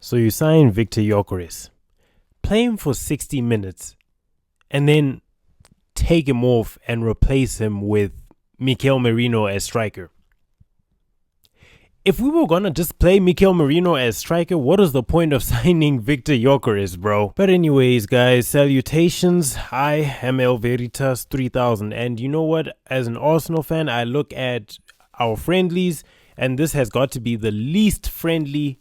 So you sign Victor Gyökeres, play him for 60 minutes, and then take him off and replace him with Mikel Merino as striker. If we were gonna just play Mikel Merino as striker, what is the point of signing Victor Gyökeres, bro? But anyways, guys, salutations. I am El Veritas 3000, and you know what? As an Arsenal fan, I look at our friendlies, and this has got to be the least friendlies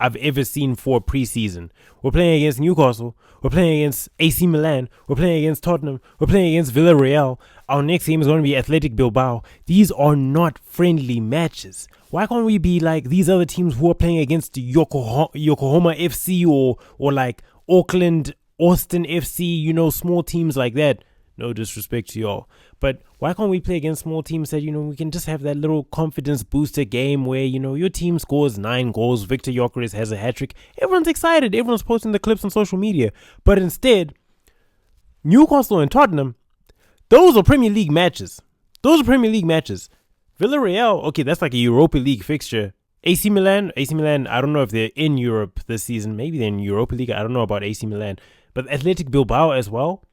I've ever seen for preseason. We're playing against Newcastle. We're playing against AC Milan. We're playing against Tottenham. We're playing against Villarreal. Our next game is going to be Athletic Bilbao. These are not friendly matches. Why can't we be like these other teams who are playing against Yokohama FC or like Auckland, Austin FC, you know, small teams like that? No disrespect to y'all. But why can't we play against small teams that, you know, we can just have that little confidence booster game where, you know, your team scores 9 goals, Victor Gyökeres has a hat-trick. Everyone's excited. Everyone's posting the clips on social media. But instead, Newcastle and Tottenham, those are Premier League matches. Villarreal, okay, that's like a Europa League fixture. AC Milan, I don't know if they're in Europe this season. Maybe they're in Europa League. I don't know about AC Milan. But Athletic Bilbao as well.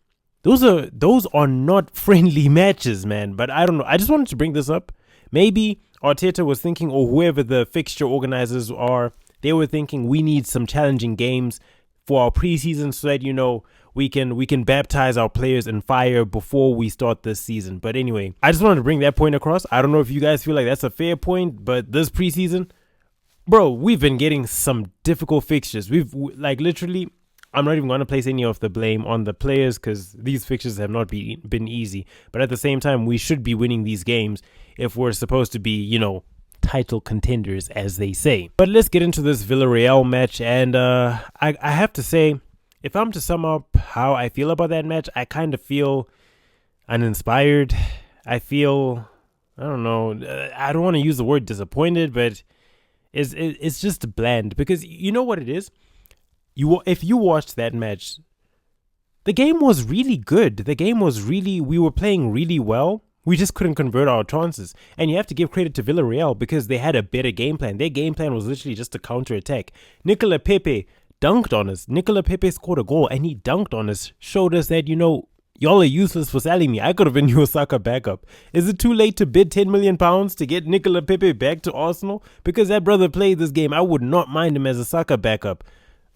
Those are not friendly matches, man. But I don't know. I just wanted to bring this up. Maybe Arteta was thinking, or whoever the fixture organizers are, they were thinking we need some challenging games for our preseason so that, you know, we can baptize our players in fire before we start this season. But anyway, I just wanted to bring that point across. I don't know if you guys feel like that's a fair point, but this preseason, bro, we've been getting some difficult fixtures. We've like literally, I'm not even going to place any of the blame on the players because these fixtures have not been easy. But at the same time, we should be winning these games if we're supposed to be, you know, title contenders, as they say. But let's get into this Villarreal match. And I have to say, if I'm to sum up how I feel about that match, I kind of feel uninspired. I feel, I don't know, I don't want to use the word disappointed, but it's just bland. Because you know what it is? If you watched that match, the game was really good. We were playing really well. We just couldn't convert our chances. And you have to give credit to Villarreal because they had a better game plan. Their game plan was literally just a counter-attack. Nicolas Pepe dunked on us. Nicolas Pepe scored a goal and he dunked on us. Showed us that, you know, y'all are useless for selling me. I could have been your Saka backup. Is it too late to bid £10 million to get Nicolas Pepe back to Arsenal? Because that brother played this game. I would not mind him as a Saka backup.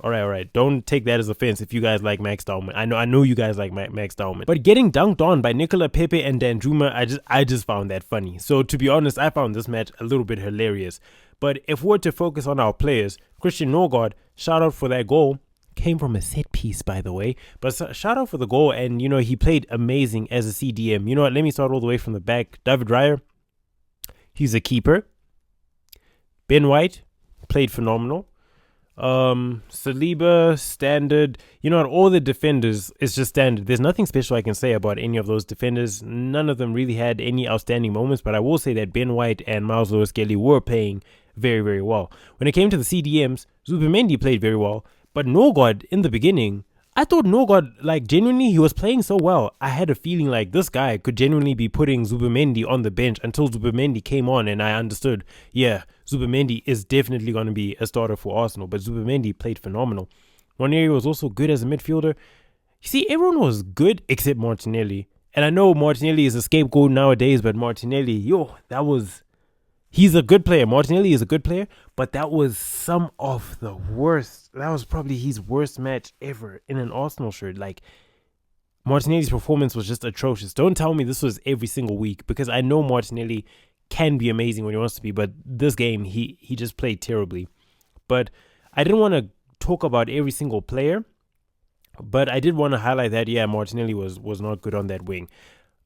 All right. Don't take that as offense if you guys like Max Dowman. I know you guys like Max Dowman. But getting dunked on by Nicolas Pepe and Danjuma, I just found that funny. So to be honest, I found this match a little bit hilarious. But if we're to focus on our players, Christian Norgard, shout out for that goal. Came from a set piece, by the way. But shout out for the goal. And, you know, he played amazing as a CDM. You know what? Let me start all the way from the back. David Raya, he's a keeper. Ben White played phenomenal. Saliba, standard. You know what, all the defenders is just standard. There's nothing special I can say about any of those defenders. None of them really had any outstanding moments, but I will say that Ben White and Miles Lewis-Kelly were playing very, very well. When it came to the CDMs, Zubimendi played very well, but Norgard in the beginning, I thought Norgard, like, genuinely, he was playing so well. I had a feeling like this guy could genuinely be putting Zubimendi on the bench until Zubimendi came on and I understood, yeah, Zubimendi is definitely going to be a starter for Arsenal, but Zubimendi played phenomenal. Ranieri was also good as a midfielder. You see, everyone was good except Martinelli. And I know Martinelli is a scapegoat nowadays, but Martinelli, he's a good player. Martinelli is a good player, but that was some of the worst. That was probably his worst match ever in an Arsenal shirt. Like, Martinelli's performance was just atrocious. Don't tell me this was every single week, because I know Martinelli can be amazing when he wants to be, but this game, he just played terribly. But I didn't want to talk about every single player, but I did want to highlight that, yeah, Martinelli was not good on that wing.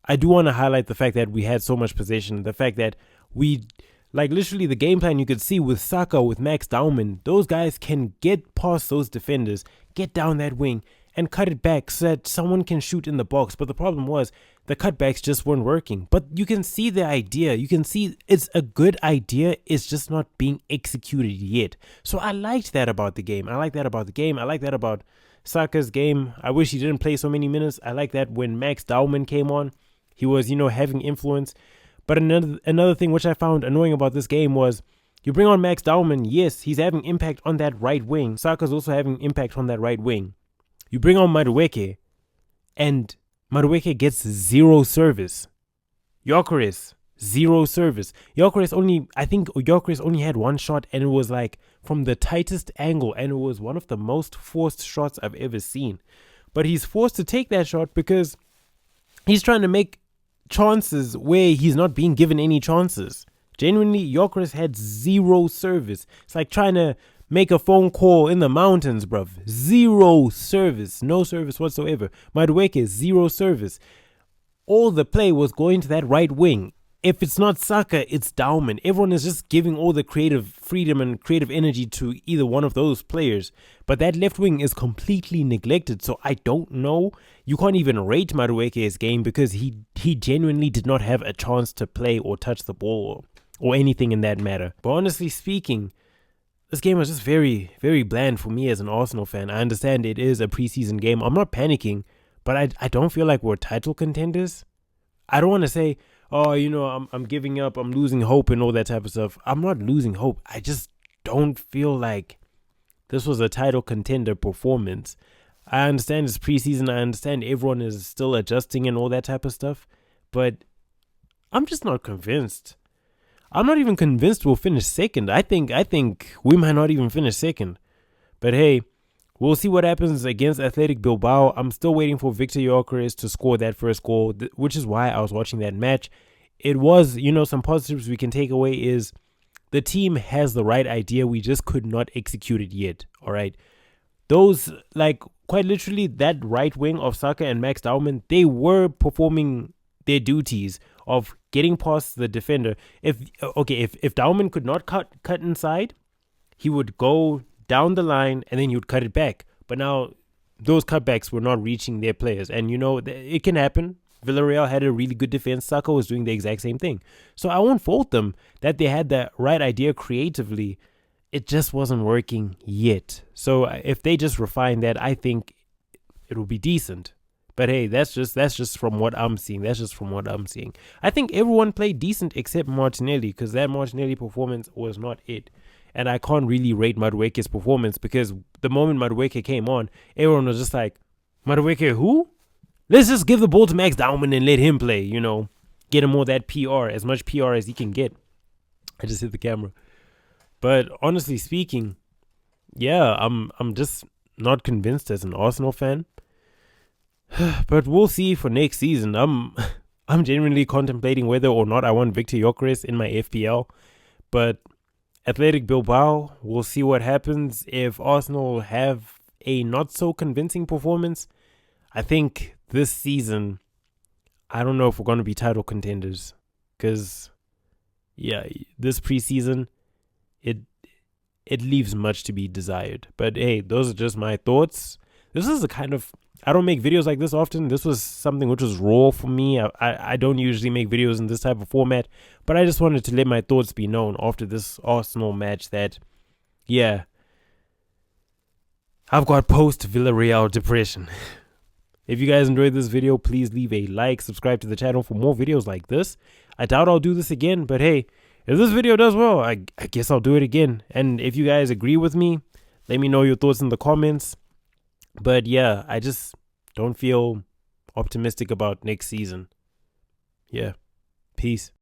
I do want to highlight the fact that we had so much possession, the fact that we... Like, literally, the game plan you could see with Saka, with Max Dowman, those guys can get past those defenders, get down that wing, and cut it back so that someone can shoot in the box. But the problem was, the cutbacks just weren't working. But you can see the idea. You can see it's a good idea. It's just not being executed yet. So I liked that about the game. I like that about Saka's game. I wish he didn't play so many minutes. I like that when Max Dowman came on, he was, having influence. But another thing which I found annoying about this game was You bring on Max Dauman, yes, he's having impact on that right wing. Saka's also having impact on that right wing. You bring on Madueke, and Madueke gets zero service. Gyökeres, zero service. I think Gyökeres only had one shot, and it was like from the tightest angle, and it was one of the most forced shots I've ever seen. But he's forced to take that shot because he's trying to make chances where he's not being given any chances. Genuinely, Gyökeres had zero service. It's like trying to make a phone call in the mountains, bruv. Zero service. No service whatsoever. Madueke, zero service. All the play was going to that right wing. If it's not Saka, it's Dauman. Everyone is just giving all the creative freedom and creative energy to either one of those players. But that left wing is completely neglected. So I don't know. You can't even rate Madueke's game because he genuinely did not have a chance to play or touch the ball or anything in that matter. But honestly speaking, this game was just very, very bland for me as an Arsenal fan. I understand it is a preseason game. I'm not panicking, but I don't feel like we're title contenders. I don't want to say, oh, I'm giving up, I'm losing hope and all that type of stuff. I'm not losing hope. I just don't feel like this was a title contender performance. I understand it's preseason. I understand everyone is still adjusting and all that type of stuff. But I'm just not convinced. I'm not even convinced we'll finish second. I think we might not even finish second. But hey, we'll see what happens against Athletic Bilbao. I'm still waiting for Victor Gyökeres to score that first goal, which is why I was watching that match. It was, some positives we can take away is the team has the right idea. We just could not execute it yet. All right. Those, quite literally, that right wing of Saka and Max Dauman, they were performing their duties of getting past the defender. If Dauman could not cut inside, he would go down the line and then he would cut it back. But now those cutbacks were not reaching their players, and it can happen. Villarreal had a really good defense. Saka was doing the exact same thing. So I won't fault them that they had the right idea creatively. It just wasn't working yet. So if they just refine that, I think it will be decent. But hey, that's just from what I'm seeing. I think everyone played decent except Martinelli, because that Martinelli performance was not it. And I can't really rate Madueke's performance because the moment Madueke came on, everyone was just like, Madueke who? Let's just give the ball to Max Dauman and let him play, Get him all that PR, as much PR as he can get. I just hit the camera. But honestly speaking, yeah, I'm just not convinced as an Arsenal fan. But we'll see for next season. I'm genuinely contemplating whether or not I want Victor Gyökeres in my FPL. But Athletic Bilbao, we'll see what happens. If Arsenal have a not so convincing performance, I think this season, I don't know if we're going to be title contenders. Because, yeah, this preseason, it leaves much to be desired. But hey, those are just my thoughts. This is I don't make videos like this often. This was something which was raw for me. I don't usually make videos in this type of format, but I just wanted to let my thoughts be known after this Arsenal match that, yeah, I've got post-Villarreal depression. If you guys enjoyed this video, please leave a like, subscribe to the channel for more videos like this. I doubt I'll do this again, but hey, if this video does well, I guess I'll do it again. And if you guys agree with me, let me know your thoughts in the comments. But yeah, I just don't feel optimistic about next season. Yeah. Peace.